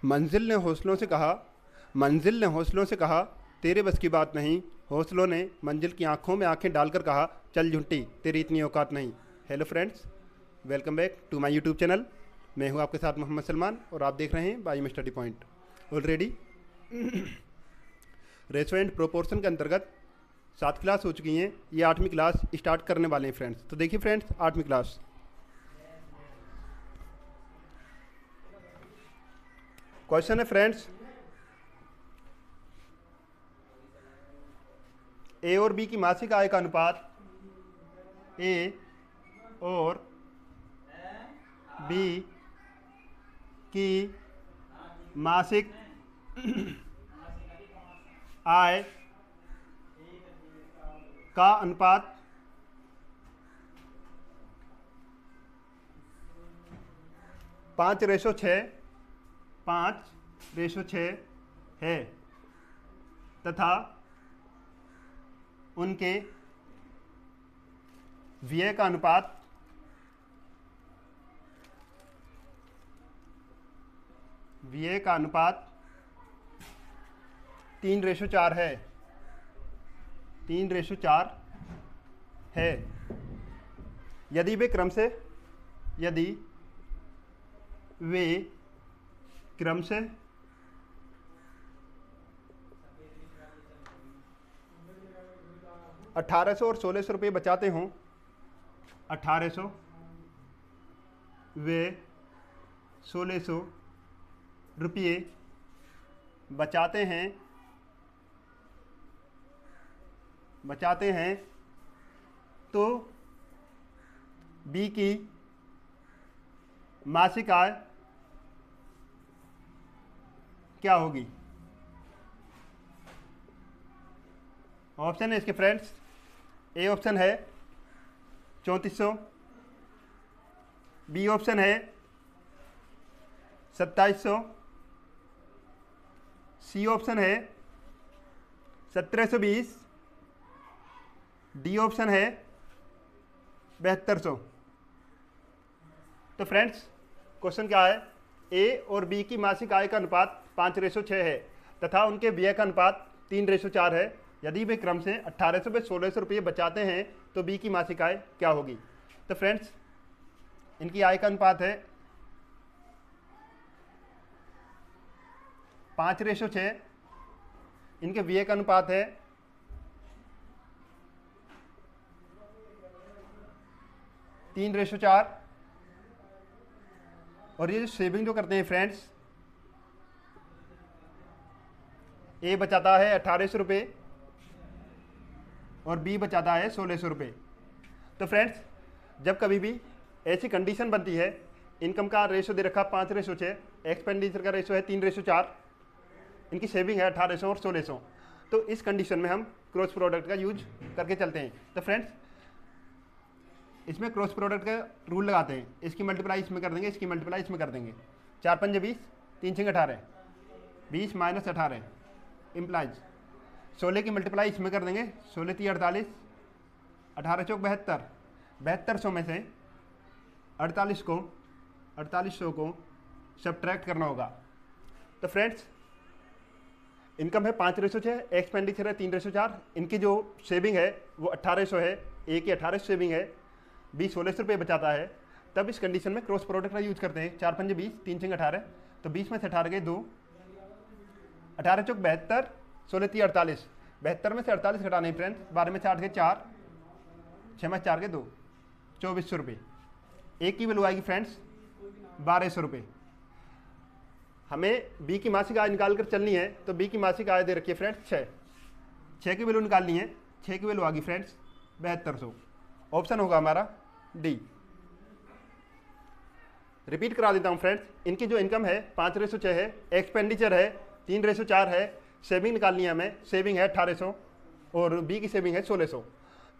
मंजिल ने हौसलों से कहा, मंजिल ने हौसलों से कहा, तेरे बस की बात नहीं। हौसलों ने मंजिल की आंखों में आंखें डालकर कहा, चल झुंटी, तेरी इतनी औकात नहीं। Hello friends, welcome back to my YouTube channel. मैं हूं आपके साथ मोहम्मद सलमान और आप देख रहे हैं बाई में study point. Already ratio and proportion के अंतर्गत 7 क्लास हो चुकी हैं। ये 8वीं क्लास स्टार्ट करने वाले हैं फ्रेंड्स। तो देखिए फ्रेंड्स, 8वीं क्लास क्वेश्चन है फ्रेंड्स, ए और बी की मासिक आय का अनुपात ए और बी की मासिक आय का अनुपात 5:6 है तथा उनके व्यय का अनुपात 3:4 है। 3:4 है यदि वे क्रम से 1800 और 1600 रुपये बचाते हों। 1800 वे 1600 रुपये बचाते हैं तो बी की मासिक आय क्या होगी? ऑप्शन है इसके फ्रेंड्स, ए ऑप्शन है 3400, बी ऑप्शन है 2700, सी ऑप्शन है 1720, डी ऑप्शन है 7200। तो फ्रेंड्स, क्वेश्चन क्या है? ए और बी की मासिक आय का अनुपात 5:6 है तथा उनके व्यय का अनुपात 3:4 है। यदि वे क्रम से 1800 से 1600 रुपये बचाते हैं तो बी की मासिक आय क्या होगी? तो फ्रेंड्स, इनकी आय का अनुपात है 5:6, इनके व्यय का अनुपात है 3:4 और ये जो सेविंग जो करते हैं फ्रेंड्स, ए बचाता है 1800 रुपये और बी बचाता है 1600 रुपये। तो फ्रेंड्स, जब कभी भी ऐसी कंडीशन बनती है, इनकम का रेशो दे रखा 5:6, एक्सपेंडिचर का रेशो है 3:4, इनकी सेविंग है 1800 और 1600, तो इस कंडीशन में हम क्रॉस प्रोडक्ट का यूज करके चलते हैं। तो फ्रेंड्स, इसमें क्रॉस प्रोडक्ट का रूल लगाते हैं। इसकी मल्टीप्लाई इसमें कर देंगे, इसकी मल्टीप्लाई इसमें कर देंगे। 4 पंजे 20, 3 छंग 18, 20 माइनस 18 इम्प्लाइज 16 की मल्टीप्लाई इसमें कर देंगे। 16 3 48, 18 चौक 72, 7200 में से 4800 को सब्ट्रैक्ट करना होगा। तो फ्रेंड्स, इनकम है 5:6, एक्सपेंडिचर है 3:4, इनकी जो सेविंग है वो 1800 है, ए की 1800 सेविंग है, बी 1600 रुपये बचाता है। तब इस कंडीशन में क्रॉस प्रोडक्ट का यूज करते हैं। 4 पंजे 20, 3 छंग 18, तो 20 में से 18 गए 2, 18 चौक 72, 16 3 48, 72 में से 48 घटाने फ्रेंड्स, 12 में से 8 गए 4, 6 में 4 गए 2, 2400 रुपये। एक की वैल्यू आएगी फ्रेंड्स 1200 रुपये। हमें बी की मासिक आय निकाल कर चलनी है, तो बी की मासिक आय दे रखी है फ्रेंड्स 6 की वैल्यू निकालनी है। 6 की वैल्यू आ गई फ्रेंड्स 7200। ऑप्शन होगा हमारा डी। रिपीट करा देता हूं फ्रेंड्स, इनकी जो इनकम है 5:6 है, एक्सपेंडिचर है 3:4 है, सेविंग निकालनी है हमें, सेविंग है 1800 और बी की सेविंग है 1600।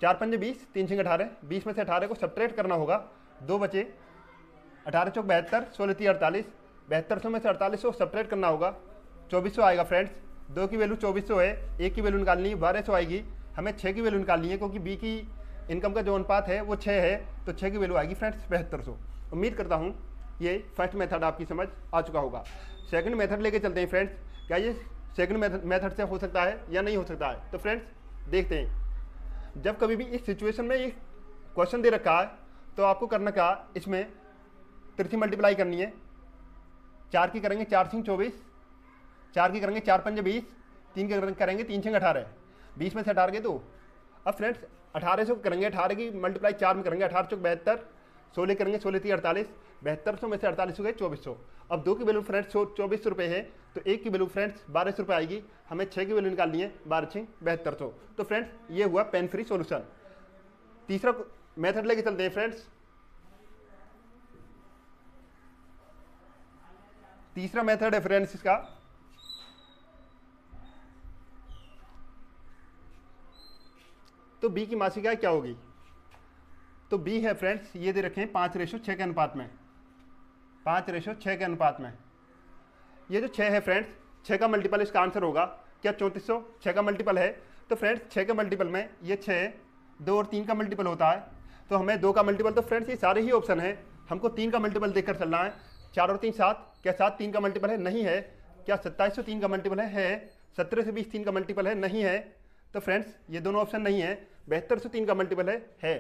4 पंजे 20, 3 छंग 18, 20 में से 18 को सब्ट्रैक्ट करना होगा, 2 बचे, 18 चौक 72, 16 3 48, 7200 में से 4800 सब्ट्रैक्ट करना होगा, 2400 आएगा फ्रेंड्स। 2 की वैल्यू 2400 है, एक की वैल्यू निकालनी है 1200 आएगी, हमें 6 की वैल्यू निकालनी है क्योंकि बी की इनकम का जो अनुपात है वो 6 है, तो 6 की वैल्यू आएगी फ्रेंड्स 7200। उम्मीद करता हूँ ये फर्स्ट मेथड आपकी समझ आ चुका होगा। सेकंड मेथड लेके चलते हैं फ्रेंड्स, क्या ये सेकंड मेथड से हो सकता है या नहीं हो सकता है। तो फ्रेंड्स देखते हैं, जब कभी भी इस सिचुएशन में ये क्वेश्चन दे रखा है तो आपको करना क्या, इसमें तिरछी मल्टीप्लाई करनी है। 4 की करेंगे 4 सिंह 24, 4 की करेंगे 4 पंजे 20, 3 की करेंगे 3 सिंह 18, 20 में से 18 के 2। अब फ्रेंड्स 18 से करेंगे, 18 की मल्टीप्लाई 4 में करेंगे, 18 चौक 72, 16 करेंगे 16 3 48, 7200 में से 48 हो गए 2400। अब 2 की वैल्यू फ्रेंड्स 2400 रुपये है, तो 1 की वैल्यू फ्रेंड्स 1200 रुपये आएगी। हमें 6 की वैल्यू निकालनी है, 12 6 7200। तो फ्रेंड्स ये हुआ पेन फ्री सोल्यूशन। तीसरा मेथड लेके चलते हैं फ्रेंड्स। तीसरा मेथड है फ्रेंड्स इसका, तो बी की मासिका क्या होगी। तो बी है फ्रेंड्स, ये दे रखे हैं 5:6 के अनुपात में, 5:6 के अनुपात में। ये जो 6 है फ्रेंड्स, 6 का मल्टीपल इसका आंसर होगा क्या 3400, 6 का मल्टीपल है। तो फ्रेंड्स 6 के मल्टीपल में ये 6 2 और 3 का मल्टीपल होता है, तो हमें 2 का मल्टीपल। तो फ्रेंड्स ये सारे ही ऑप्शन है, हमको 3 का मल्टीपल देखकर चलना है। 4 और 3 7, क्या 7 3 का मल्टीपल है, नहीं है। क्या 2700 3 का मल्टीपल है 17 से 20 3 का मल्टीपल है, नहीं है। तो फ्रेंड्स ये दोनों ऑप्शन नहीं है। 7200 3 का मल्टीपल है।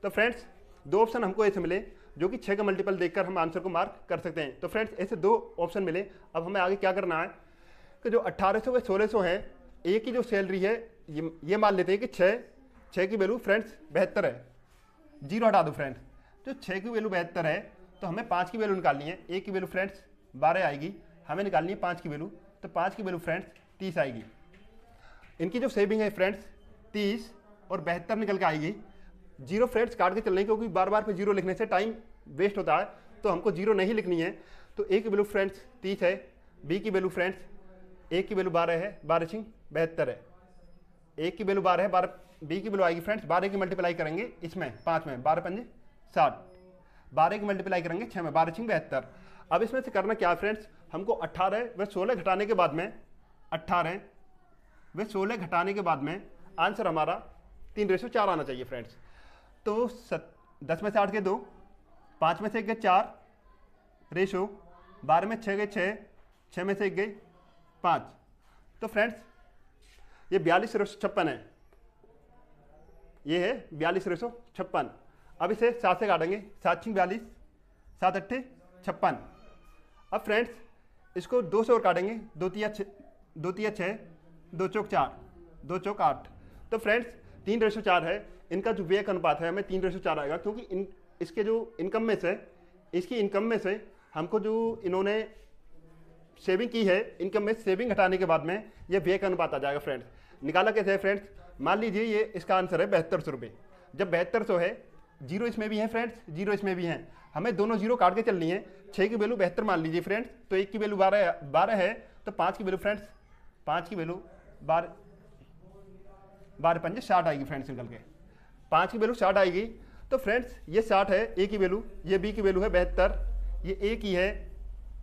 तो फ्रेंड्स 2 ऑप्शन हमको ऐसे मिले जो कि 6 का मल्टीपल देखकर हम आंसर को मार्क कर सकते हैं। तो फ्रेंड्स ऐसे 2 ऑप्शन मिले। अब हमें आगे क्या करना है कि जो 1800 व 1600 है, एक की जो सैलरी है ये मान लेते हैं कि 6 की वैल्यू फ्रेंड्स 72 है, 0 हटा दो फ्रेंड्स। जो 6 की वैल्यू 72 है तो हमें 5 की वैल्यू निकालनी है। 1 की वैल्यू फ्रेंड्स 12 आएगी, हमें निकालनी है 5 की वैल्यू, तो 5 की वैल्यू फ्रेंड्स 30 आएगी। इनकी जो सेविंग है फ्रेंड्स 30 और 72 निकल के आएगी। 0 फ्रेंड्स काट के चलने, क्योंकि बार बार पे 0 लिखने से टाइम वेस्ट होता है, तो हमको 0 नहीं लिखनी है। तो ए की वैल्यू फ्रेंड्स 30 है, बी की वैल्यू फ्रेंड्स 1 की वैल्यू 12 है, 12 6 72 है। 1 की वैल्यू 12 है, 12 बी की वैल्यू आएगी फ्रेंड्स 12 की मल्टीप्लाई करेंगे इसमें 5 में, 12 5 60, 12 की मल्टीप्लाई करेंगे 6 में, 12 6 72। अब इसमें से करना क्या है फ्रेंड्स, हमको 18 व 16 घटाने के बाद में, 18 व 16 घटाने के बाद में आंसर हमारा 3:4 आना चाहिए फ्रेंड्स। तो 10 में से 8 के 2, 5 में से 1 गए 4 रेशो, 12 में 6 गए 6, 6 में से 1 गए 5। तो फ्रेंड्स ये 42:56 है, ये है 42:56। अब इसे 7 से काटेंगे, 7 6 42, 7 8 56। अब फ्रेंड्स इसको 2 से और काटेंगे, 2 तिया 6, 2 चौक 4, 2 चौक 8। तो फ्रेंड्स 3:4 है। इनका जो व्यय अनुपात है हमें 3:4 आएगा, क्योंकि इसके जो इनकम में से, इसकी इनकम में से हमको जो इन्होंने सेविंग की है, इनकम में सेविंग हटाने के बाद में ये व्यय का अनुपात आ जाएगा फ्रेंड्स। निकाला कैसे है फ्रेंड्स, मान लीजिए ये इसका आंसर है 7200 रुपये। जब 7200 है, 0 इसमें भी है फ्रेंड्स, 0 इसमें भी हैं, हमें दोनों 0 काट के चलनी है। 6 की वैल्यू 72 मान लीजिए फ्रेंड्स, तो 1 की वैल्यू 12 है, तो 5 की वैल्यू फ्रेंड्स, 5 की वैल्यू 12 5 60 आएगी फ्रेंड्स निकल के, 5 की वैल्यू 60 आएगी। तो फ्रेंड्स ये 60 है ए की वैल्यू, ये बी की वैल्यू है 72, ये ए की है,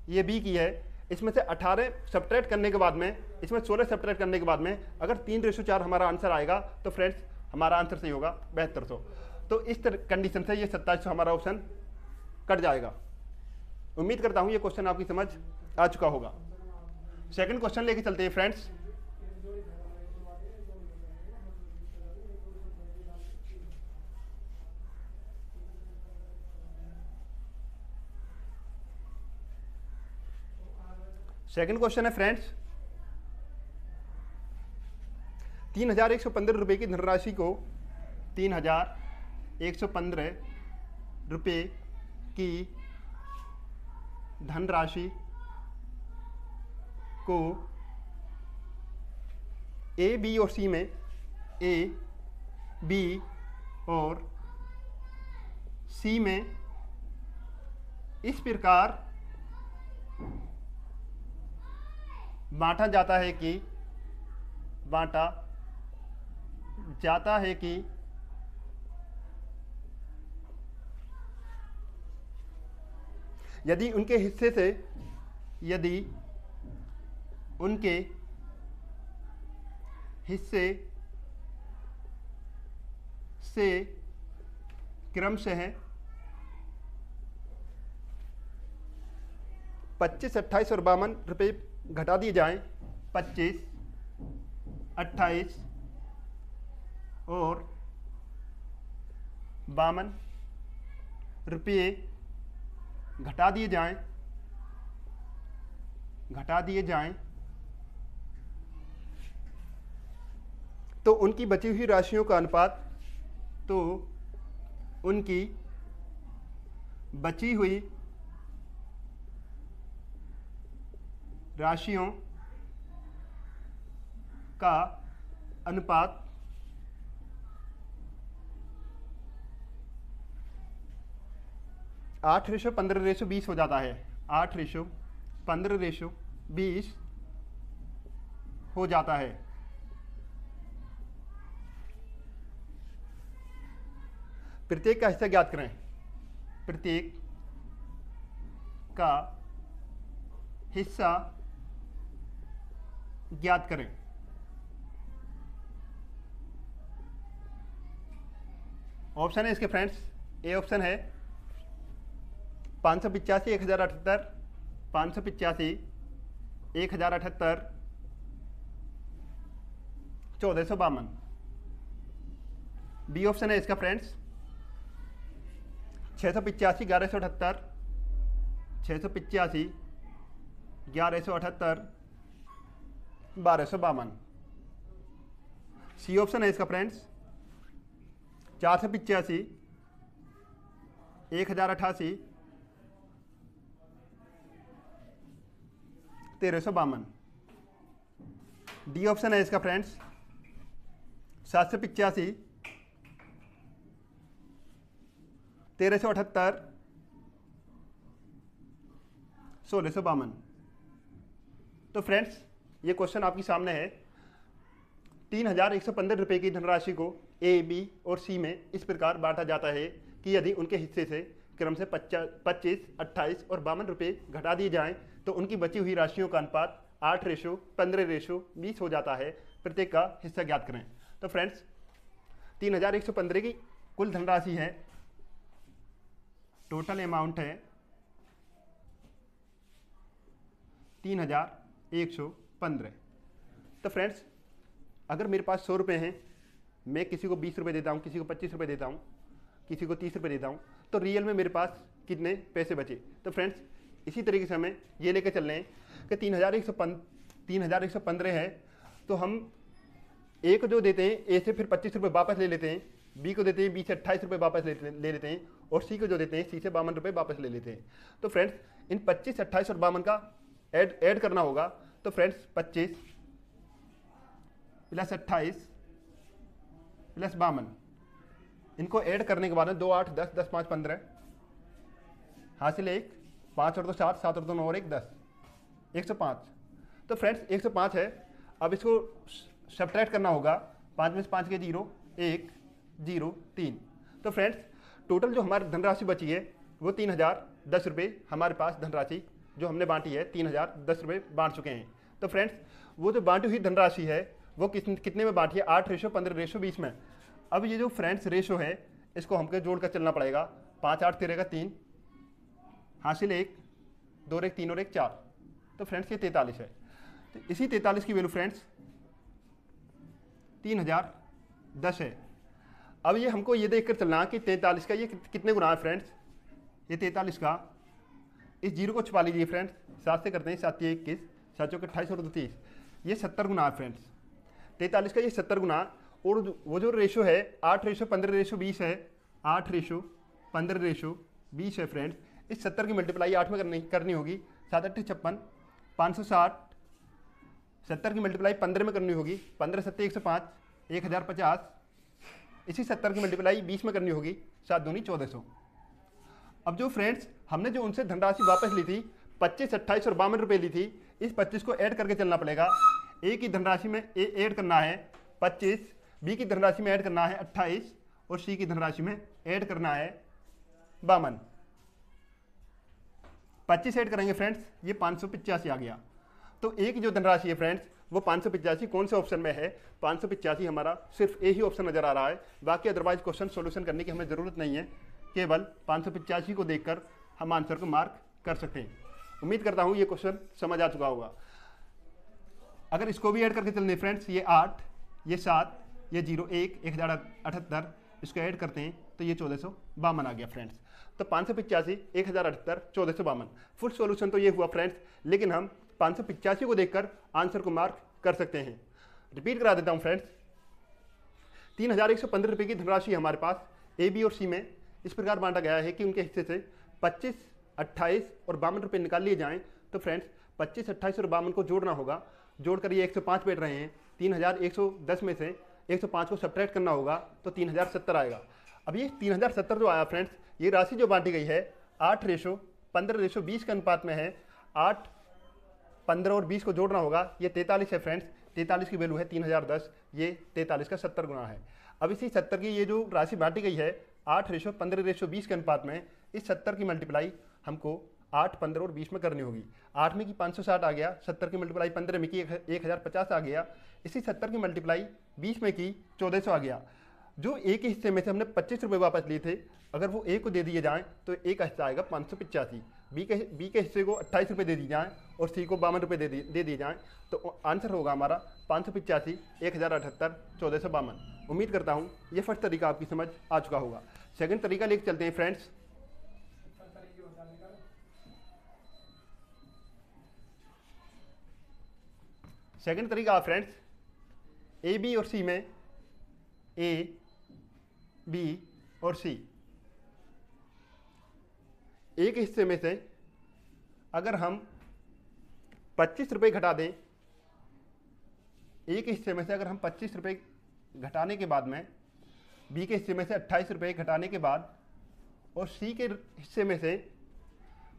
ये बी की है। इसमें से 18 सब्ट्रैक्ट करने के बाद में, इसमें 16 सब्ट्रैक्ट करने के बाद में अगर 3:4 हमारा आंसर आएगा तो फ्रेंड्स हमारा आंसर सही होगा 7200। तो इस कंडीशन से ये 2700 हमारा ऑप्शन कट जाएगा। उम्मीद करता हूँ ये क्वेश्चन आपकी समझ आ चुका होगा। सेकंड क्वेश्चन लेके चलते हैं फ्रेंड्स। सेकंड क्वेश्चन है फ्रेंड्स, 3115 रुपये की धनराशि को, 3115 रुपये की धनराशि को ए बी और सी में, ए बी और सी में इस प्रकार बांटा जाता है कि, बांटा जाता है कि यदि उनके हिस्से से, यदि उनके हिस्से से क्रमशः 25, 28 और 52 रुपये घटा दिए जाएं। 25, 28 और 52 रुपये घटा दिए जाएं तो उनकी बची हुई राशियों का अनुपात, तो उनकी बची हुई राशियों का अनुपात 8:15:20 हो जाता है। 8:15:20 हो जाता है। प्रत्येक का हिस्सा ज्ञात करें। प्रत्येक का हिस्सा ज्ञात करें। ऑप्शन है इसके फ्रेंड्स, ए ऑप्शन है 585, 1078, 585, 1078, 1452। बी ऑप्शन है इसका फ्रेंड्स 685, 1178, 685, 1178, 1252। सी ऑप्शन है इसका फ्रेंड्स 485, 1088, 1352। डी ऑप्शन है इसका फ्रेंड्स 785, 1378, 1652। तो फ्रेंड्स ये क्वेश्चन आपके सामने है। 3115 रुपये की धनराशि को ए, बी और सी में इस प्रकार बांटा जाता है कि यदि उनके हिस्से से क्रम से 25, 28 और 52 रुपये घटा दिए जाएं तो उनकी बची हुई राशियों का अनुपात 8:15:20 हो जाता है। प्रत्येक का हिस्सा ज्ञात करें। तो फ्रेंड्स 3115 की कुल धनराशि है, टोटल अमाउंट है 3115। तो फ्रेंड्स अगर मेरे पास 100 रुपये हैं, मैं किसी को 20 रुपये देता हूँ, किसी को 25 रुपये देता हूँ, किसी को 30 रुपये देता हूँ, तो रियल में मेरे पास कितने पैसे बचे। तो फ्रेंड्स इसी तरीके से हमें ये लेकर चल रहे हैं कि 3115 है, तो हम ए को जो देते हैं, ए से फिर 25 रुपये वापस ले लेते हैं, बी को देते हैं, बी से 28 रुपये वापस ले लेते हैं, और सी को जो देते हैं, सी से 52 रुपये वापस ले लेते हैं। तो फ्रेंड्स इन 25, 28 और 52 का ऐड करना होगा। तो फ्रेंड्स 25 + 28 + 52, इनको ऐड करने के बाद 2, 8, 10, 10, 5, 15, हासिल 1, 5 और 2 7, 7 और 2 9 और 1 10, 105। तो फ्रेंड्स 105 है। अब इसको सब्ट्रैक्ट करना होगा। 5 में से 5 के 0, 1, 0, 3। तो फ्रेंड्स टोटल जो हमारी धनराशि बची है वो 3010 रुपये हमारे पास धनराशि जो हमने बांटी है 3010 रुपये बांट चुके हैं। तो फ्रेंड्स वो जो बांटी हुई धनराशि है वो कितने में बांटी है? 8:15:20 में। अब ये जो फ्रेंड्स रेशो है इसको हमको जोड़ कर चलना पड़ेगा। 5, 8, 13 का 3, हासिल 1, 2 1 3 और 1 4। तो फ्रेंड्स ये 43 है। तो इसी 43 की वैल्यू फ्रेंड्स 3010 है। अब ये हमको ये देखकर चलना कि 43 का ये कितने गुना है फ्रेंड्स। ये 43 का इस जीरो को छुपा लीजिए फ्रेंड्स। 7 से करते हैं, 7 × 21, 7 × 28 और 2 30। ये 70 गुना है फ्रेंड्स। 43 का ये 70 गुना। और वो जो रेशो है 8:15:20 है, 8:15:20 है फ्रेंड्स। इस 70 की मल्टीप्लाई 8 में करनी होगी। 7 8 56, 560। 70 की मल्टीप्लाई 15 में करनी होगी। 15 7 105, 1050। इसी 70 की मल्टीप्लाई 20 में करनी होगी। 7 दूनी 1400। अब जो फ्रेंड्स हमने जो उनसे धनराशि वापस ली थी 25, 28 और 52 रुपये ली थी, इस 25 को ऐड करके चलना पड़ेगा। ए की धनराशि में ऐड करना है 25, बी की धनराशि में ऐड करना है 28 और सी की धनराशि में ऐड करना है 52। 25 ऐड करेंगे फ्रेंड्स, ये 585 आ गया। तो ए की जो धनराशि है फ्रेंड्स वो 585 कौन से ऑप्शन में है? 585 हमारा सिर्फ ए ही ऑप्शन नजर आ रहा है। बाकी अदरवाइज क्वेश्चन सॉल्यूशन करने की हमें ज़रूरत नहीं है। केवल 585 को देखकर हम आंसर को मार्क कर सकते हैं। उम्मीद करता हूँ ये क्वेश्चन समझ आ चुका होगा। अगर इसको भी ऐड करके चलने फ्रेंड्स, ये 8, ये 7, ये 0, 1, 1078, इसको ऐड करते हैं तो ये 1452 आ गया फ्रेंड्स। तो 585, 1078, 1452 फुल सॉल्यूशन तो ये हुआ फ्रेंड्स, लेकिन हम 585 को देखकर आंसर को मार्क कर सकते हैं। रिपीट करा देता हूँ फ्रेंड्स, 3115 रुपये की धनराशि हमारे पास ए, बी और सी में इस प्रकार बांटा गया है कि उनके हिस्से से 25, 28 और 52 रुपये निकाल लिए जाएं। तो फ्रेंड्स 25, 28 और 52 को जोड़ना होगा, जोड़कर ये 105 बैठ रहे हैं। 3110 में से 105 को सब्ट्रैक्ट करना होगा तो 3070 आएगा। अब ये 3070 जो आया फ्रेंड्स, ये राशि जो बांटी गई है 8:15:20 के अनुपात में है। 8, 15 और 20 को जोड़ना होगा, ये 43 है फ्रेंड्स। 43 की वैल्यू है 3010, ये 43 का 70 गुना है। अब इसी 70 की ये जो राशि बांटी गई है 8:15:20 के अनुपात में, इस 70 की मल्टीप्लाई हमको 8, 15 और 20 में करनी होगी। 8 में की 560 आ गया, 70 की मल्टीप्लाई 15 में की 1050 आ गया, इसी 70 की मल्टीप्लाई 20 में की 1400 आ गया। जो ए के हिस्से में से हमने 25 रुपये वापस लिए थे, अगर वो ए को दे दिए जाएँ तो ए का हिस्सा आएगा 585। बी के हिस्से को 28 रुपये दे दिए जाएँ और सी को 52 रुपये दे दिए जाएँ तो आंसर होगा हमारा 585, 1078, 1452। उम्मीद करता हूँ ये फर्स्ट तरीका आपकी समझ आ चुका होगा। सेकंड तरीका लेके चलते हैं फ्रेंड्स। सेकंड तरीका फ्रेंड्स, ए, बी और सी में ए, बी और सी, एक हिस्से में से अगर हम 25 रुपये घटा दें, एक हिस्से में से अगर हम 25 रुपये घटाने के बाद में बी के हिस्से में से 28 रुपये घटाने के बाद और सी के हिस्से में से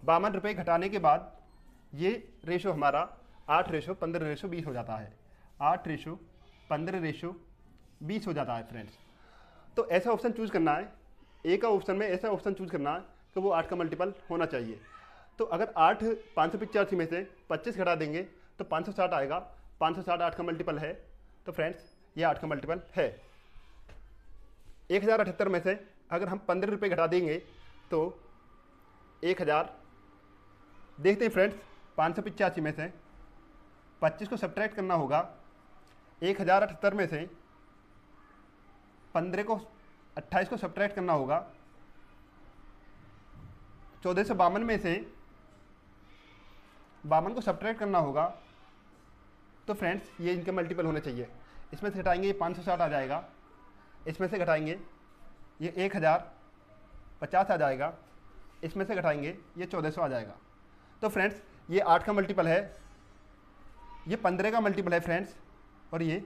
52 रुपये घटाने के बाद, ये रेशो हमारा 8:15:20 हो जाता है। 8:15:20 हो जाता है फ्रेंड्स। तो ऐसा ऑप्शन चूज करना है, ए का ऑप्शन में ऐसा ऑप्शन चूज करना है कि वो 8 का मल्टीपल होना चाहिए। तो अगर 8 585 में से 25 घटा देंगे तो 560 आएगा। 560 8 का मल्टीपल है, तो फ्रेंड्स ये 8 का मल्टीपल है। 1078 में से अगर हम 15 रुपये घटा देंगे तो 1000, देखते हैं फ्रेंड्स 585 में से 25 को सब्ट्रैक्ट करना होगा। 1078 में से 15 को 28 को सब्ट्रैक्ट करना होगा। 1452 में से 52 को सब्ट्रैक्ट करना होगा। तो फ्रेंड्स ये इनके मल्टीपल होने चाहिए। इसमें से घटाएंगे ये 560 आ जाएगा, इसमें से घटाएंगे ये 1050 आ जाएगा, इसमें से घटाएंगे ये 1400 आ जाएगा। तो फ्रेंड्स ये 8 का मल्टीपल है, ये 15 का मल्टीपल है फ्रेंड्स, और ये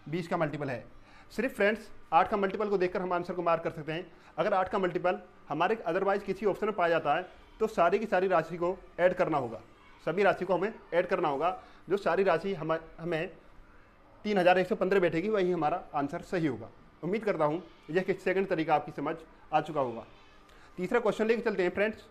20 का मल्टीपल है। सिर्फ फ्रेंड्स 8 का मल्टीपल को देखकर हम आंसर को मार्क कर सकते हैं। अगर 8 का मल्टीपल हमारे अदरवाइज किसी ऑप्शन में पाया जाता है तो सारी की सारी राशि को ऐड करना होगा, सभी राशि को हमें ऐड करना होगा। जो सारी राशि हमें 3115 बैठेगी वही हमारा आंसर सही होगा। उम्मीद करता हूँ यह सेकंड तरीका आपकी समझ आ चुका होगा। तीसरा क्वेश्चन लेके चलते हैं फ्रेंड्स।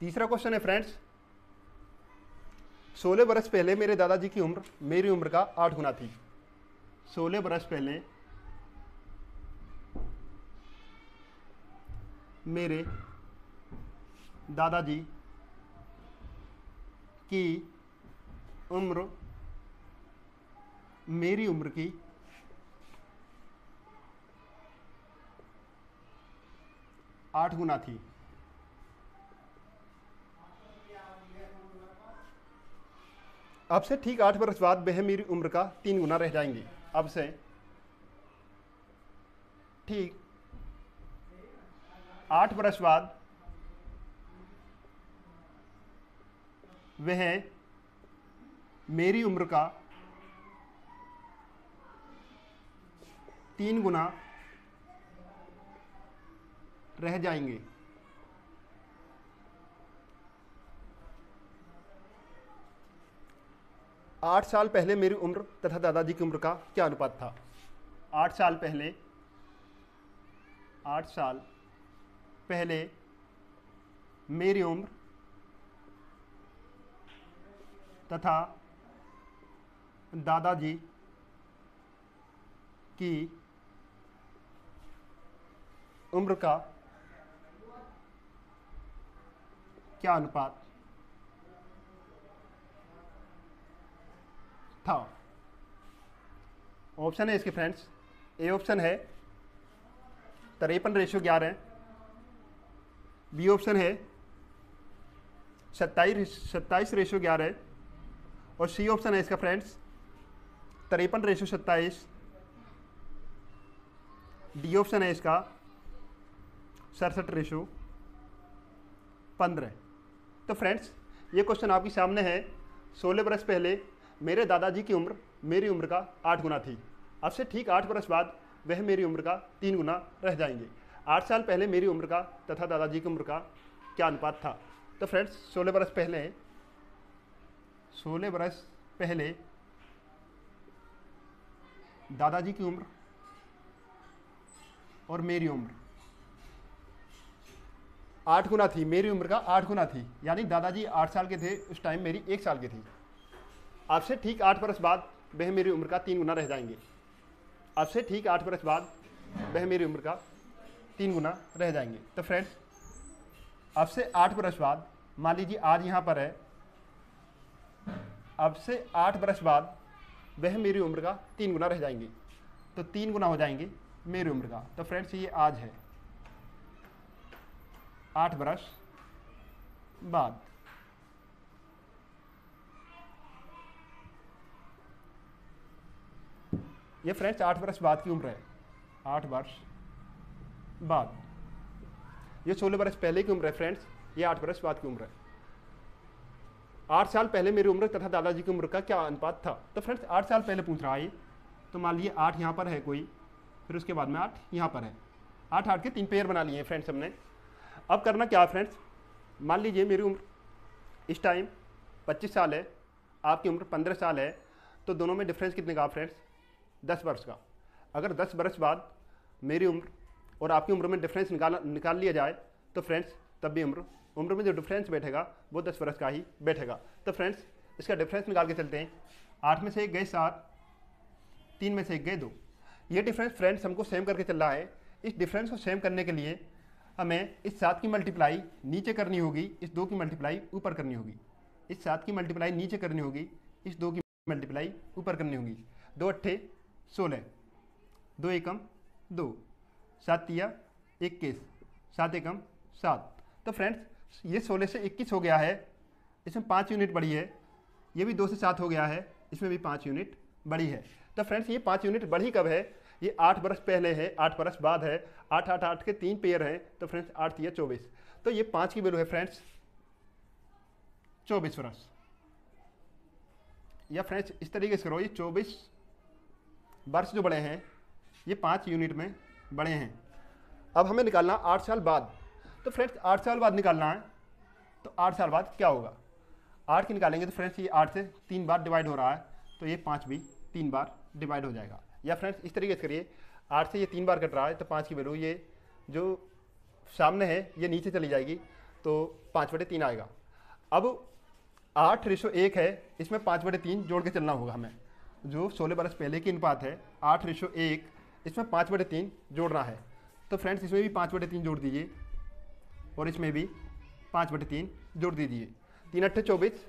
तीसरा क्वेश्चन है फ्रेंड्स, 16 वर्ष पहले मेरे दादाजी की उम्र मेरी उम्र का 8 गुना थी। 16 वर्ष पहले मेरे दादाजी की उम्र मेरी उम्र की 8 गुना थी। अब से ठीक 8 वर्ष बाद वह मेरी उम्र का 3 गुना रह जाएंगी। अब से ठीक 8 वर्ष बाद वह मेरी उम्र का 3 गुना रह जाएंगे। आठ साल पहले मेरी उम्र तथा दादाजी की उम्र का क्या अनुपात था? 8 साल पहले मेरी उम्र तथा दादाजी की उम्र का क्या अनुपात था। ऑप्शन है इसके फ्रेंड्स, ए ऑप्शन है 53:11, बी ऑप्शन है 27:11 और सी ऑप्शन है इसका फ्रेंड्स 53:27, डी ऑप्शन है इसका 67:15। तो फ्रेंड्स ये क्वेश्चन आपके सामने है। 16 बरस पहले मेरे दादाजी की उम्र मेरी उम्र का 8 गुना थी। अब से ठीक 8 बरस बाद वह मेरी उम्र का 3 गुना रह जाएंगे। 8 साल पहले मेरी उम्र का तथा दादाजी की उम्र का क्या अनुपात था। तो फ्रेंड्स 16 बरस पहले दादाजी की उम्र और मेरी उम्र 8 गुना थी, मेरी उम्र का 8 गुना थी, यानी दादाजी 8 साल के थे उस टाइम, मेरी 1 साल की थी। आज से ठीक 8 बरस बाद वह मेरी उम्र का 3 गुना रह जाएंगे। आज से ठीक 8 बरस बाद वह मेरी उम्र का 3 गुना रह जाएंगे। तो फ्रेंड्स अब से 8 बरस बाद, मान लीजिए आज यहाँ पर है, अब से 8 बरस बाद वह मेरी उम्र का 3 गुना रह जाएंगे। तो 3 गुना हो जाएंगे मेरी उम्र का। तो फ्रेंड्स ये आज है 8 बरस बाद। ये फ्रेंड्स 8 बरस बाद की उम्र है, 8 वर्ष बाद। ये 16 बरस पहले की उम्र है फ्रेंड्स, ये 8 बरस बाद की उम्र है। 8 साल पहले मेरी उम्र तथा दादाजी की उम्र का क्या अनुपात था। तो फ्रेंड्स 8 साल पहले पूछ रहा है, तो मान लीजिए 8 यहाँ पर है कोई, फिर उसके बाद में 8 यहाँ पर है, 8 के 3 पेयर बना लिए हैं फ्रेंड्स हमने। अब करना क्या है फ्रेंड्स, मान लीजिए मेरी उम्र इस टाइम 25 साल है, आपकी उम्र 15 साल है, तो दोनों में डिफरेंस कितने का फ्रेंड्स, 10 वर्ष का। अगर 10 वर्ष बाद मेरी उम्र और आपकी उम्र में डिफरेंस निकाल लिया जाए तो फ्रेंड्स तब भी उम्र में जो डिफरेंस बैठेगा वो 10 वर्ष का ही बैठेगा। तो फ्रेंड्स इसका डिफरेंस निकाल के चलते हैं। 8 में से 1 गए 7, 3 में से 1 गए 2। ये डिफरेंस फ्रेंड्स हमको सेम करके चल रहा है। इस डिफरेंस को सेम करने के लिए हमें इस 7 की मल्टीप्लाई नीचे करनी होगी, इस 2 की मल्टीप्लाई ऊपर करनी होगी। इस 7 की मल्टीप्लाई नीचे करनी होगी, इस 2 की मल्टीप्लाई ऊपर करनी होगी। 2 अट्ठे 16, 2 एकम 2, 7 तिया 21, 7 एकम 7। तो फ्रेंड्स ये 16 से 21 हो गया है, इसमें 5 यूनिट बढ़ी है। ये भी 2 से 7 हो गया है, इसमें भी 5 यूनिट बढ़ी है। तो फ्रेंड्स ये 5 यूनिट बढ़ी कब है, ये 8 बरस पहले है, 8 बरस बाद है। 8 8 8 के 3 पेयर हैं, तो फ्रेंड्स 8 तिया 24। तो ये 5 की वैल्यू है फ्रेंड्स 24 वर्ष। या फ्रेंड्स इस तरीके से करो, ये 24 वर्ष जो बड़े हैं ये 5 यूनिट में बड़े हैं। अब हमें निकालना 8 साल बाद। तो फ्रेंड्स 8 साल बाद निकालना है, तो 8 साल बाद क्या होगा, 8 की निकालेंगे तो फ्रेंड्स ये 8 से 3 बार डिवाइड हो रहा है, तो ये 5 भी 3 बार डिवाइड हो जाएगा। या फ्रेंड्स इस तरीके से करिए, 8 से ये 3 बार कट रहा है, तो 5 की वैल्यू ये जो सामने है ये नीचे चली जाएगी, तो 5/3 आएगा। अब 8:1 है, इसमें 5/3 जोड़ के चलना होगा हमें। जो 16 बरस पहले की अनुपात है 8:1, इसमें 5/3 जोड़ना है। तो फ्रेंड्स इसमें भी 5/3 जोड़ दीजिए और इसमें भी 5/3 जोड़ दीजिए। 3 अट्ठे 24,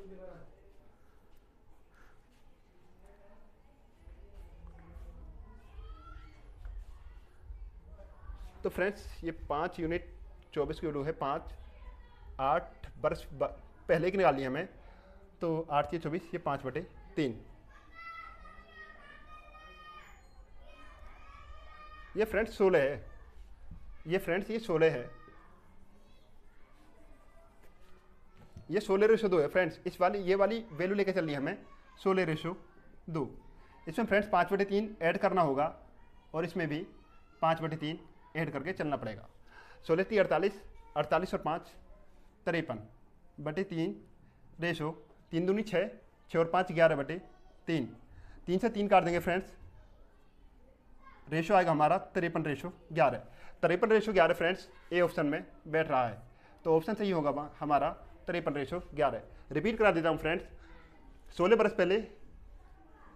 तो फ्रेंड्स ये 5 यूनिट 24 की वैल्यू है 5। 8 बरस पहले की निकालनी है हमें, तो 8 तिया 24, ये 5/3। ये फ्रेंड्स 16 है, ये फ्रेंड्स ये 16 है, ये 16:2 है फ्रेंड्स। इस वाली ये वाली वैल्यू लेके चलनी है हमें 16:2। इसमें फ्रेंड्स 5/3 ऐड करना होगा और इसमें भी 5/3 ऐड करके चलना पड़ेगा। 16 3 48, 48 और 5 53/3 रेशो 3 दूनी 6, 6 और 5 11/3। 3 से 3 काट देंगे फ्रेंड्स, रेशो आएगा हमारा 53:11। 53:11 फ्रेंड्स ए ऑप्शन में बैठ रहा है, तो ऑप्शन सही होगा हमारा 53:11। रिपीट करा देता हूँ फ्रेंड्स, 16 बरस पहले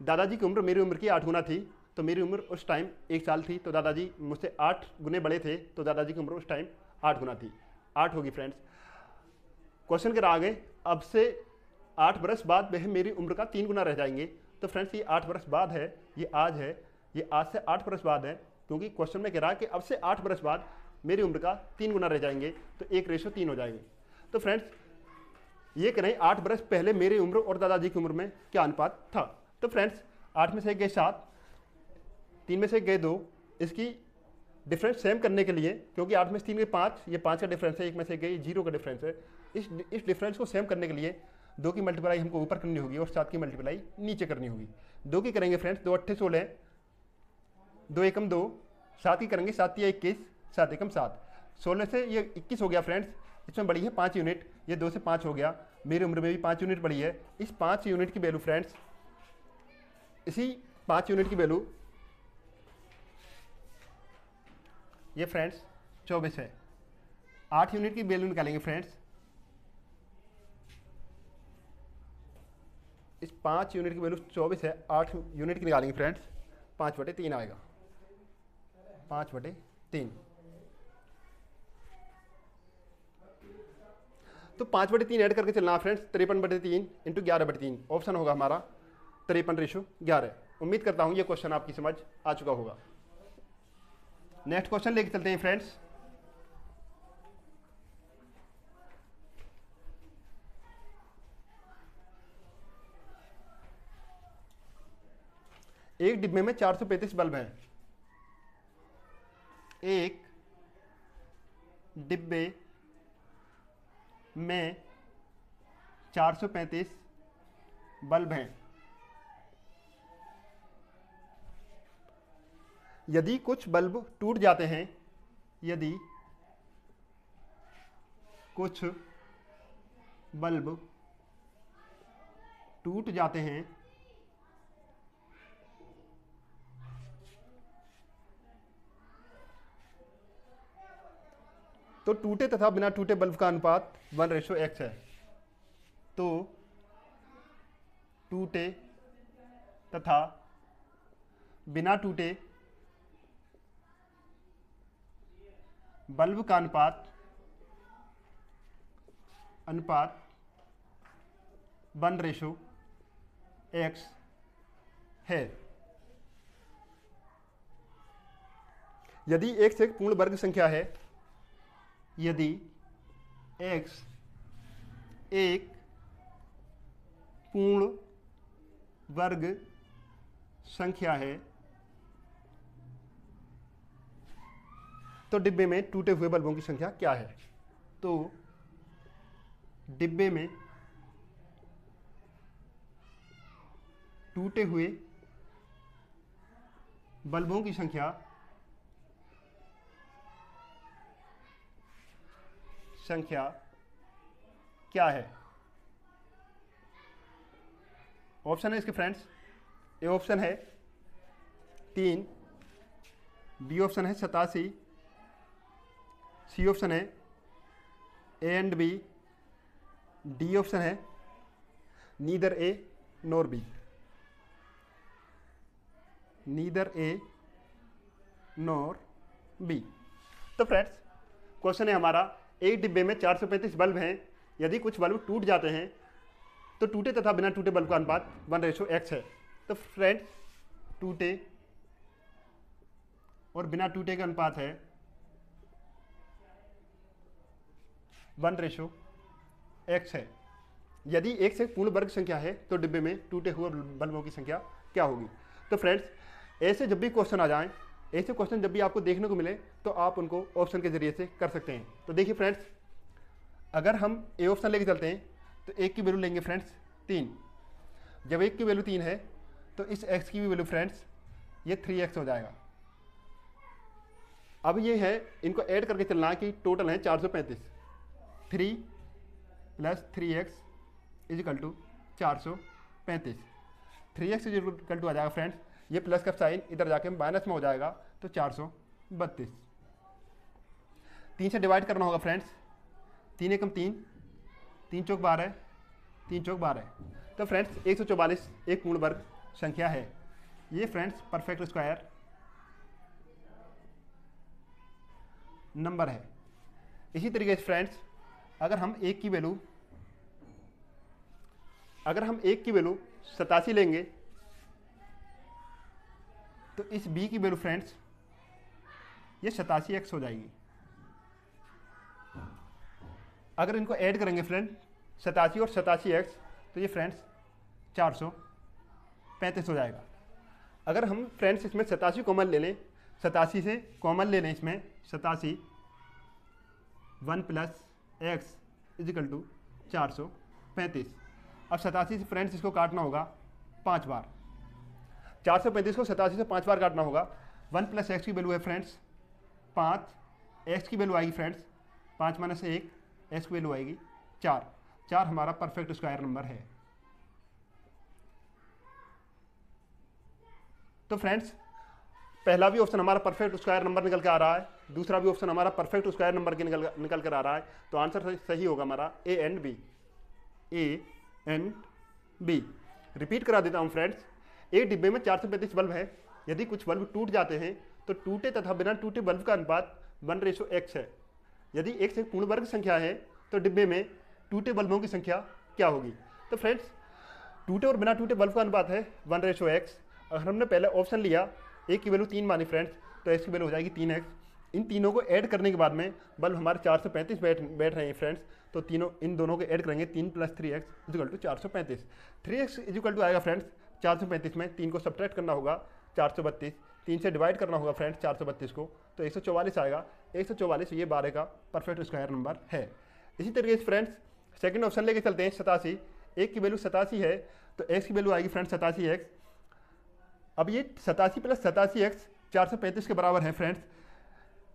दादाजी की उम्र मेरी उम्र की 8 गुना थी, तो मेरी उम्र उस टाइम 1 साल थी, तो दादाजी मुझसे 8 गुने बड़े थे, तो दादाजी की उम्र उस टाइम 8 गुना थी। 8 होगी फ्रेंड्स। क्वेश्चन के आगे, अब से 8 बरस बाद वह मेरी उम्र का 3 गुना रह जाएंगे। तो फ्रेंड्स ये 8 बरस बाद है, ये आज है, ये आज से 8 बरस बाद है, क्योंकि क्वेश्चन में कह रहा है कि अब से 8 बरस बाद मेरी उम्र का 3 गुना रह जाएंगे, तो 1:3 हो जाएंगे। तो फ्रेंड्स ये कह रहे हैं 8 बरस पहले मेरी उम्र और दादाजी की उम्र में क्या अनुपात था। तो फ्रेंड्स 8 में से 1 गए 7, 3 में से 1 गए 2। इसकी डिफरेंस सेम करने के लिए, क्योंकि 8 में से 3 गए 5, ये 5 का डिफरेंस है, 1 में से 1 गए 0 का डिफरेंस है। इस डिफरेंस को सेम करने के लिए 2 की मल्टीप्लाई हमको ऊपर करनी होगी और 7 की मल्टीप्लाई नीचे करनी होगी। 2 की करेंगे फ्रेंड्स, 2 8 16, 2 एकम 2, 7 की करेंगे 7 या 21, 7 एकम 7, 16 से ये 21 हो गया फ्रेंड्स। इसमें बढ़ी है 5 यूनिट, ये 2 से 5 हो गया, मेरी उम्र में भी 5 यूनिट बढ़ी है। इस 5 यूनिट की वैल्यू फ्रेंड्स, इसी 5 यूनिट की वैल्यू ये फ्रेंड्स 24 है। 8 यूनिट की वैल्यू निकालेंगे फ्रेंड्स, इस 5 यूनिट की वैल्यू 24 है, 8 यूनिट की निकालेंगे फ्रेंड्स, 5/3 आएगा, 5/3। तो 5/3 ऐड करके चलना फ्रेंड्स, 53/3 इंटू 11/3, ऑप्शन होगा हमारा 53:11। उम्मीद करता हूं ये क्वेश्चन आपकी समझ आ चुका होगा। नेक्स्ट क्वेश्चन लेके चलते हैं फ्रेंड्स। एक डिब्बे में 435 बल्ब हैं। एक डिब्बे में 435 बल्ब हैं। यदि कुछ बल्ब टूट जाते हैं, यदि कुछ बल्ब टूट जाते हैं तो टूटे तथा बिना टूटे बल्ब का अनुपात 1:x है। तो टूटे तथा बिना टूटे बल्ब का अनुपात 1:x है। यदि x एक पूर्ण वर्ग संख्या है, यदि x एक पूर्ण वर्ग संख्या है, तो डिब्बे में टूटे हुए बल्बों की संख्या क्या है। तो डिब्बे में टूटे हुए बल्बों की संख्या क्या है। ऑप्शन है इसके फ्रेंड्स, ए ऑप्शन है 3, बी ऑप्शन है 87, सी ऑप्शन है A and B, D option है neither A nor B, neither A nor B. तो फ्रेंड्स क्वेश्चन है हमारा, एक डिब्बे में 435 बल्ब हैं, यदि कुछ बल्ब टूट जाते हैं तो टूटे तथा बिना टूटे बल्ब का अनुपात 1:x है। तो फ्रेंड्स टूटे और बिना टूटे का अनुपात है 1:x है। यदि एक से पूर्ण वर्ग संख्या है तो डिब्बे में टूटे हुए बल्बों की संख्या क्या होगी। तो फ्रेंड्स ऐसे जब भी क्वेश्चन आ जाएं, ऐसे क्वेश्चन जब भी आपको देखने को मिले तो आप उनको ऑप्शन के जरिए से कर सकते हैं। तो देखिए फ्रेंड्स, अगर हम ए ऑप्शन लेके चलते हैं तो एक की वैल्यू लेंगे फ्रेंड्स 3। जब एक की वैल्यू 3 है तो इस x की भी वैल्यू फ्रेंड्स ये 3x हो जाएगा। अब ये है, इनको ऐड करके चलना है कि टोटल है 435, 3 + 3x = 435। 3x = आ जाएगा फ्रेंड्स, ये प्लस का साइन इधर जाके माइनस में हो जाएगा, तो 432। 3 से डिवाइड करना होगा फ्रेंड्स, 3 एकम 3, 3 चौक 12, 3 चौक 12, तो फ्रेंड्स 144 एक पूर्ण वर्ग संख्या है। ये फ्रेंड्स परफेक्ट स्क्वायर नंबर है। इसी तरीके से फ्रेंड्स अगर हम एक की वैल्यू 87 लेंगे तो इस b की वैल्यू फ्रेंड्स ये 87x हो जाएगी। अगर इनको ऐड करेंगे फ्रेंड 87 और 87x तो ये फ्रेंड्स 435 हो जाएगा। अगर हम फ्रेंड्स इसमें 87 कॉमन ले लें, 87 से कॉमन ले लें इसमें 87 1 प्लस एक्स इजिकल टू 435। अब 87 से फ्रेंड्स इसको काटना होगा 5 बार। 435 को 87 से 5 बार काटना होगा। 1 प्लस एक्स की वैल्यू है फ्रेंड्स 5, एक्स की वैल्यू आएगी फ्रेंड्स 5 माइनस 1, एक्स की वैल्यू आएगी 4। 4 हमारा परफेक्ट स्क्वायर नंबर है। तो फ्रेंड्स पहला भी ऑप्शन हमारा परफेक्ट स्क्वायर नंबर निकल के आ रहा है, दूसरा भी ऑप्शन हमारा परफेक्ट स्क्वायर नंबर के निकल कर आ रहा है। तो आंसर सही होगा हमारा ए एंड बी। रिपीट करा देता हूँ फ्रेंड्स, एक डिब्बे में 435 बल्ब है। यदि कुछ बल्ब टूट जाते हैं तो टूटे तथा बिना टूटे बल्ब का अनुपात 1:x है। यदि x एक पूर्ण वर्ग संख्या है तो डिब्बे में टूटे बल्बों की संख्या क्या होगी? तो फ्रेंड्स टूटे और बिना टूटे बल्ब का अनुपात है 1:x। अगर हमने पहले ऑप्शन लिया एक की वैल्यू 3 मानी फ्रेंड्स तो x की वैल्यू हो जाएगी 3x। इन तीनों को ऐड करने के बाद में बल्ब हमारे 435 बैठ रहे हैं फ्रेंड्स। तो इन दोनों को ऐड करेंगे 3 + 3x equal to 435। 3x equal to आएगा फ्रेंड्स 435 में 3 को सब्ट्रैक्ट करना होगा 432, 3 से डिवाइड करना होगा फ्रेंड्स 432 को, तो 144 आएगा। 144 ये 12 का परफेक्ट स्क्वायर नंबर है। इसी तरीके से फ्रेंड्स सेकंड ऑप्शन लेके चलते हैं 87। एक की वैल्यू 87 है तो x की वैल्यू आएगी फ्रेंड्स 87x। अब ये 87 + 87x 435 के बराबर है फ्रेंड्स।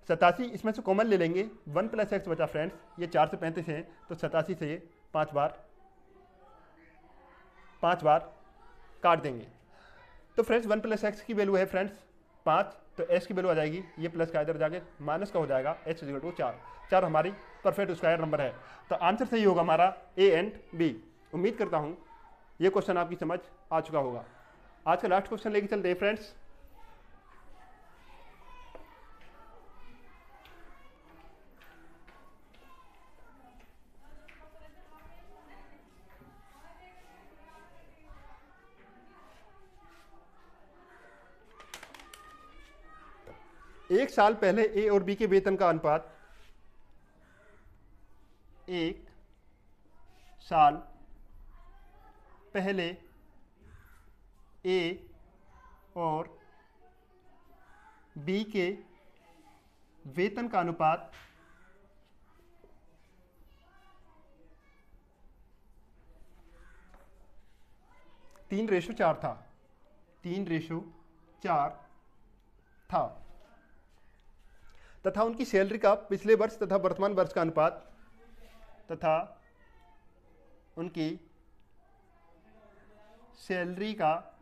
87 इसमें से कॉमन ले लेंगे, 1 + x बचा फ्रेंड्स, ये 435 है तो 87 से 5 बार काट देंगे। तो फ्रेंड्स 1 + x की वैल्यू है फ्रेंड्स 5, तो x की वैल्यू आ जाएगी ये प्लस का इधर जाके माइनस का हो जाएगा h = 4। 4 हमारी परफेक्ट स्क्वायर नंबर है। तो आंसर सही होगा हमारा ए एंड बी। उम्मीद करता हूँ ये क्वेश्चन आपकी समझ आ चुका होगा। आज का लास्ट क्वेश्चन लेके चलते हैं फ्रेंड्स। एक साल पहले ए और बी के वेतन का अनुपात, एक साल पहले ए और बी के वेतन का अनुपात 3:4 था। 3:4 था तथा उनकी सैलरी का पिछले वर्ष तथा वर्तमान वर्ष का अनुपात तथा उनकी सैलरी का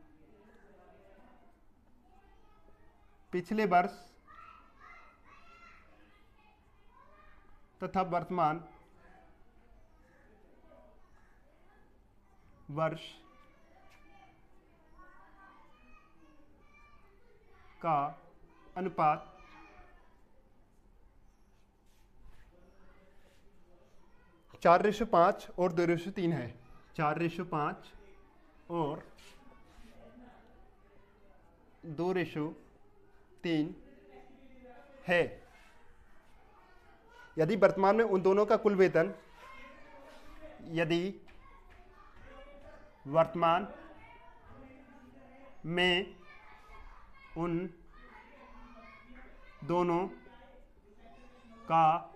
पिछले वर्ष तथा वर्तमान वर्ष का अनुपात 4:5 और 2:3 है। 4:5 और 2:3 है। यदि वर्तमान में उन दोनों का कुल वेतन, यदि वर्तमान में उन दोनों का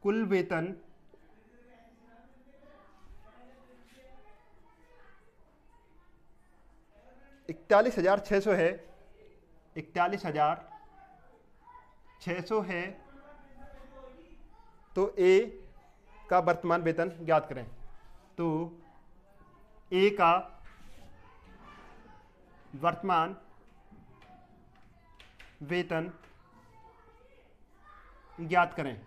कुल वेतन 41,600 है, 41,600 है, तो ए का वर्तमान वेतन ज्ञात करें। तो ए का वर्तमान वेतन ज्ञात करें।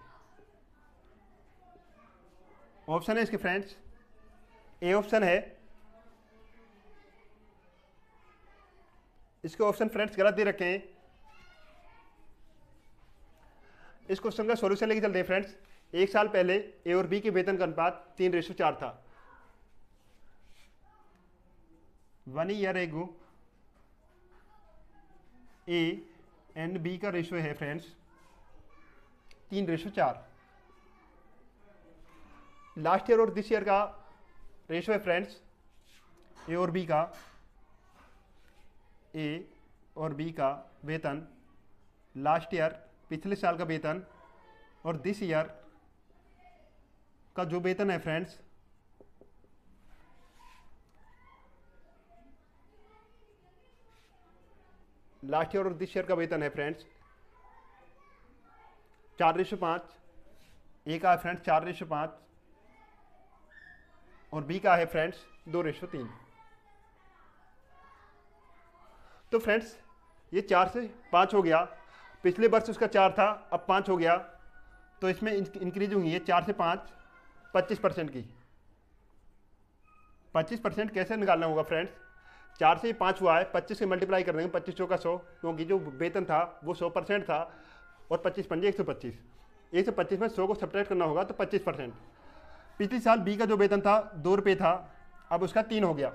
ऑप्शन है इसके फ्रेंड्स ए ऑप्शन है, इसके ऑप्शन फ्रेंड्स गलत दे रखे हैं। इस क्वेश्चन का सॉल्यूशन लेके चलते हैं फ्रेंड्स। एक साल पहले ए और बी के वेतन का अनुपात 3:4 था। 1 year ago A and B का रेशियो है फ्रेंड्स 3:4। लास्ट ईयर और दिस ईयर का रेशियो है फ्रेंड्स ए और बी का, ए और बी का वेतन, लास्ट ईयर पिछले साल का वेतन और दिस ईयर का जो वेतन है फ्रेंड्स लास्ट ईयर और दिस ईयर का वेतन है फ्रेंड्स 4:5। ए का है फ्रेंड्स 4:5 और बी का है फ्रेंड्स 2:3। तो फ्रेंड्स ये 4 से 5 हो गया। पिछले वर्ष उसका 4 था, अब 5 हो गया, तो इसमें इंक्रीज हुई है 4 से 5 25% की। 25% कैसे निकालना होगा फ्रेंड्स? 4 से 5 हुआ है, 25 से मल्टीप्लाई कर देंगे, 25 चौका 100, क्योंकि जो वेतन था वो 100% था और 25 पंजे 125। 125 में 100 को सब्ट्रैक्ट करना होगा तो 25%। पिछले साल बी का जो वेतन था 2 रुपये था, अब उसका 3 हो गया।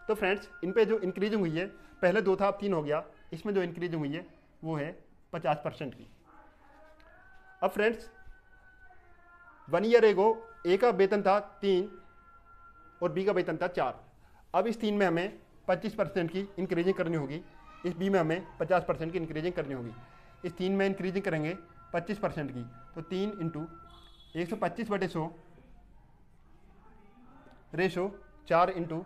तो फ्रेंड्स इन पे जो इंक्रीजिंग हुई है, पहले 2 था अब 3 हो गया, इसमें जो इंक्रीजिंग हुई है वो है 50% की। अब फ्रेंड्स 1 ईयर एगो ए का वेतन था 3 और बी का वेतन था 4। अब इस 3 में हमें 25% की इंक्रीजिंग करनी होगी, इस बी में हमें 50% की इंक्रीजिंग करनी होगी। इस 3 में इंक्रीजिंग करेंगे 25% की, तो 3 × 125/100 रेशो 4 ×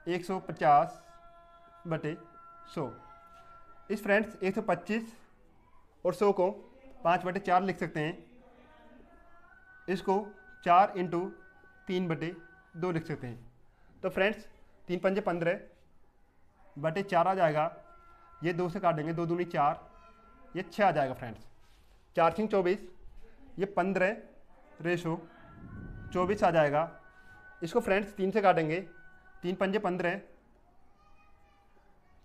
150/100। इस फ्रेंड्स 125 और 100 को 5/4 लिख सकते हैं, इसको 4 × 3/2 लिख सकते हैं। तो फ्रेंड्स 3 पंजे 15/4 आ जाएगा। ये 2 से काटेंगे, 2 दूनी 4, ये 6 आ जाएगा फ्रेंड्स। 4 × 24, ये 15/24 आ जाएगा। इसको फ्रेंड्स 3 से काटेंगे, 3 पंजे 15,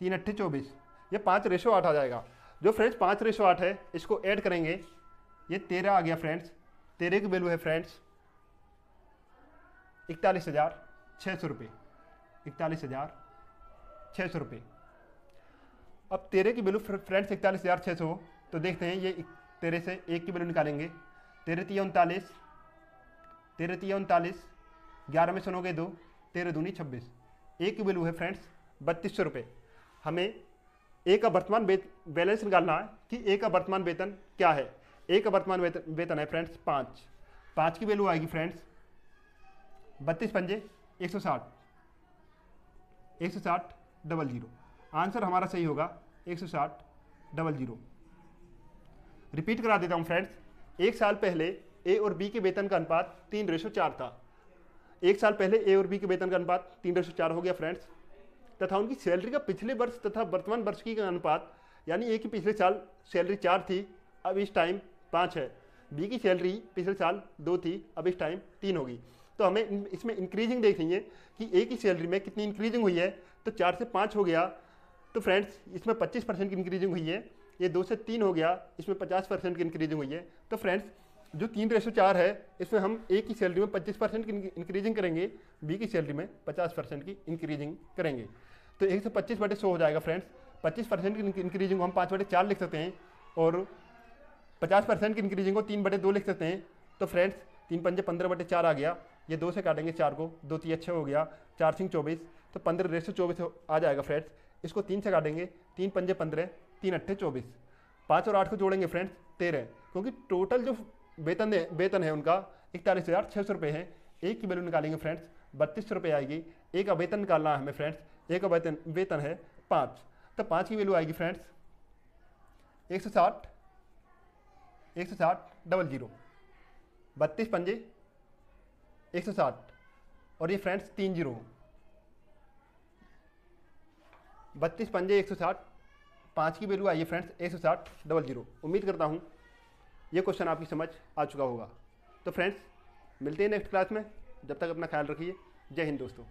3 अट्ठे 24, ये 5:8 आ जाएगा। जो फ्रेंड्स 5:8 है, इसको ऐड करेंगे, ये 13 आ गया फ्रेंड्स। 13 की वैल्यू है फ्रेंड्स 41,600 रुपये। 41,600 रुपये। अब 13 की वैल्यू फ्रेंड्स 41,600 हो तो देखते हैं, ये 13 से 1 की वैल्यू निकालेंगे। 13 × 39, 13 × 39, 11 में सुनोगे 2, 13 दूनी 26। 1 की वैल्यू है फ्रेंड्स 3200 रुपये। हमें ए का वर्तमान बैलेंस निकालना है कि ए का वर्तमान वेतन क्या है। ए का वर्तमान वेतन है फ्रेंड्स 5। 5 की वैल्यू आएगी फ्रेंड्स 32 पंजे 160, 160,000। आंसर हमारा सही होगा 160,000। रिपीट करा देता हूँ फ्रेंड्स। एक साल पहले ए और बी के वेतन का अनुपात 3:4 था। एक साल पहले ए और बी के वेतन का अनुपात 3:4 हो गया फ्रेंड्स, तथा उनकी सैलरी का पिछले वर्ष तथा वर्तमान वर्ष की अनुपात, यानी ए की पिछले साल सैलरी 4 थी, अब इस टाइम 5 है। बी की सैलरी पिछले साल 2 थी, अब इस टाइम 3 होगी। तो हमें इसमें इंक्रीजिंग देखनी है कि ए की सैलरी में कितनी इंक्रीजिंग हुई है। तो 4 से 5 हो गया, तो फ्रेंड्स इसमें 25% की इंक्रीजिंग हुई है। ये 2 से 3 हो गया, इसमें 50% की इंक्रीजिंग हुई है। तो फ्रेंड्स जो 3:4 है, इसमें हम ए की सैलरी में 25% की इंक्रीजिंग करेंगे, बी की सैलरी में 50% की इंक्रीजिंग करेंगे। तो 125/100 हो जाएगा फ्रेंड्स। 25% की इंक्रीजिंग को हम 5/4 लिख सकते हैं और 50% की इंक्रीजिंग को 3/2 लिख सकते हैं। तो फ्रेंड्स 3 पंजे 15/4 आ गया। ये 2 से काटेंगे 4 को, 2 × 3 = 6 हो गया। 4 × 24, तो 15:24 आ जाएगा फ्रेंड्स। इसको 3 से काटेंगे, 3 पंजे 15, 3 अट्ठे 24, 5 और 8 को जोड़ेंगे फ्रेंड्स 13, क्योंकि टोटल जो वेतन है उनका 41,600 रुपये है। एक की वैल्यू निकालेंगे फ्रेंड्स 3200 रुपये आएगी। एक का वेतन निकालना है हमें फ्रेंड्स, एक का वेतन है 5, तो 5 की वैल्यू आएगी फ्रेंड्स 160,000। 32 पंजे 160 और ये फ्रेंड्स 3 0, 32 पंजे 160, 5 की वैल्यू आई है फ्रेंड्स 160,000। उम्मीद करता हूँ ये क्वेश्चन आपकी समझ आ चुका होगा। तो फ्रेंड्स मिलते हैं नेक्स्ट क्लास में, जब तक अपना ख्याल रखिए। जय हिंद दोस्तों।